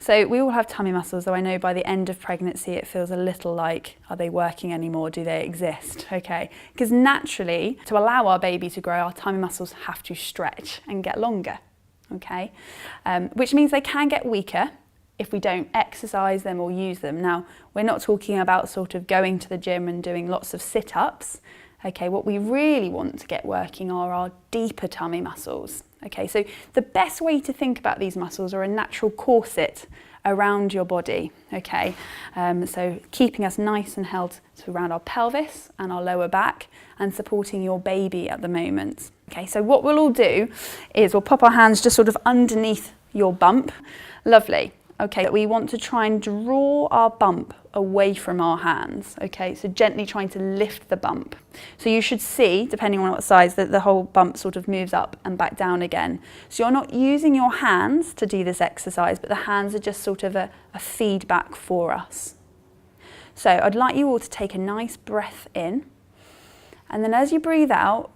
So we all have tummy muscles, though I know by the end of pregnancy it feels a little like, are they working anymore? Do they exist? Okay, because naturally, to allow our baby to grow, our tummy muscles have to stretch and get longer, okay? Which means they can get weaker if we don't exercise them or use them. Now, we're not talking about sort of going to the gym and doing lots of sit-ups. Okay, what we really want to get working are our deeper tummy muscles. Okay, so the best way to think about these muscles are a natural corset around your body. Okay, so keeping us nice and held around our pelvis and our lower back and supporting your baby at the moment. Okay, so what we'll all do is we'll pop our hands just sort of underneath your bump. Lovely. Okay, we want to try and draw our bump away from our hands. Okay, so gently trying to lift the bump. So you should see, depending on what size, that the whole bump sort of moves up and back down again. So you're not using your hands to do this exercise, but the hands are just sort of a feedback for us. So I'd like you all to take a nice breath in, and then as you breathe out,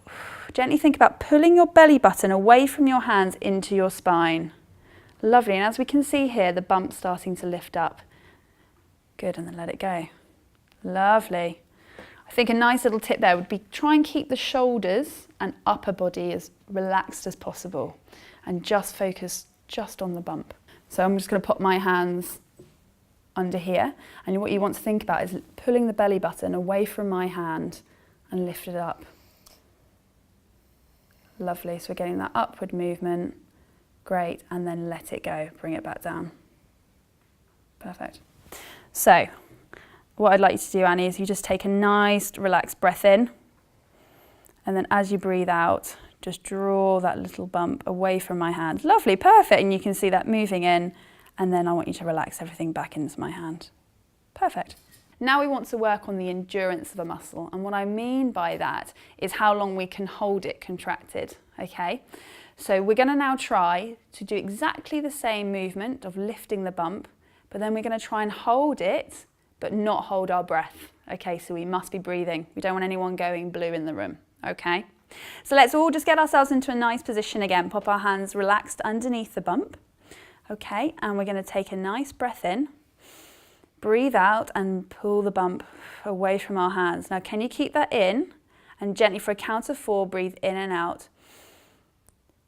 gently think about pulling your belly button away from your hands into your spine. Lovely, and as we can see here, the bump's starting to lift up. Good, and then let it go. Lovely. I think a nice little tip there would be try and keep the shoulders and upper body as relaxed as possible and just focus just on the bump. So I'm just going to put my hands under here, and what you want to think about is pulling the belly button away from my hand and lift it up. Lovely, so we're getting that upward movement. Great, and then let it go, bring it back down. Perfect. So, what I'd like you to do, Annie, is you just take a nice, relaxed breath in, and then as you breathe out, just draw that little bump away from my hand. Lovely, perfect, and you can see that moving in, and then I want you to relax everything back into my hand. Perfect. Now we want to work on the endurance of a muscle, and what I mean by that is how long we can hold it contracted, okay? So we're going to now try to do exactly the same movement of lifting the bump, but then we're going to try and hold it, but not hold our breath. Okay, so we must be breathing. We don't want anyone going blue in the room, okay? So let's all just get ourselves into a nice position again. Pop our hands relaxed underneath the bump, okay? And we're going to take a nice breath in, breathe out and pull the bump away from our hands. Now, can you keep that in? And gently for a count of 4, breathe in and out.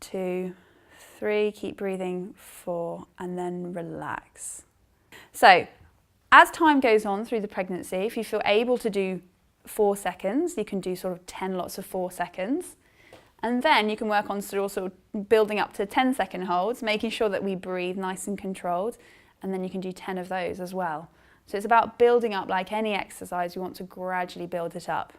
2, 3, keep breathing, 4, and then relax. So, as time goes on through the pregnancy, if you feel able to do 4 seconds, you can do sort of 10 lots of 4 seconds. And then you can work on sort of building up to 10-second holds, making sure that we breathe nice and controlled, and then you can do 10 of those as well. So it's about building up like any exercise, you want to gradually build it up.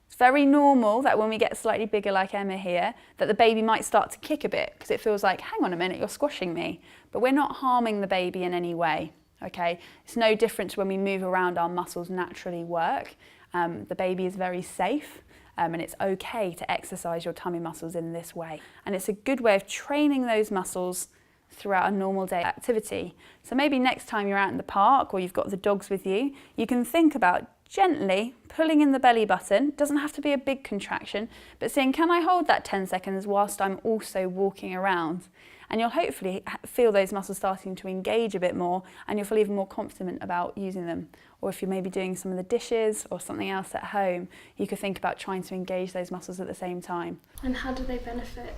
It's very normal that when we get slightly bigger like Emma here, that the baby might start to kick a bit because it feels like, hang on a minute, you're squashing me. But we're not harming the baby in any way, okay? It's no different to when we move around, our muscles naturally work. The baby is very safe and it's okay to exercise your tummy muscles in this way. And it's a good way of training those muscles throughout a normal day activity. So maybe next time you're out in the park or you've got the dogs with you, you can think about gently pulling in the belly button. It doesn't have to be a big contraction, but saying, can I hold that 10 seconds whilst I'm also walking around? And you'll hopefully feel those muscles starting to engage a bit more, and you'll feel even more confident about using them. Or if you're maybe doing some of the dishes or something else at home, you could think about trying to engage those muscles at the same time. And how do they benefit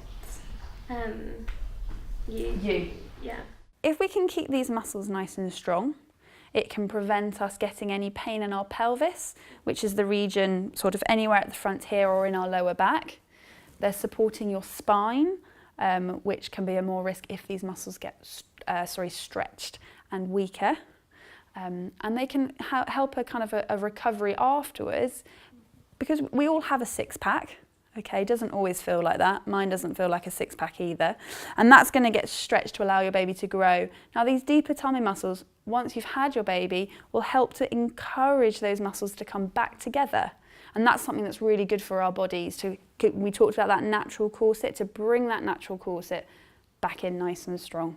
you? Yeah. If we can keep these muscles nice and strong, it can prevent us getting any pain in our pelvis, which is the region sort of anywhere at the front here or in our lower back. They're supporting your spine, which can be a more risk if these muscles get stretched and weaker. And they can help a kind of a recovery afterwards, because we all have a six-pack. Okay, doesn't always feel like that. Mine doesn't feel like a six-pack either. And that's going to get stretched to allow your baby to grow. Now, these deeper tummy muscles, once you've had your baby, will help to encourage those muscles to come back together. And that's something that's really good for our bodies. We talked about that natural corset, to bring that natural corset back in nice and strong.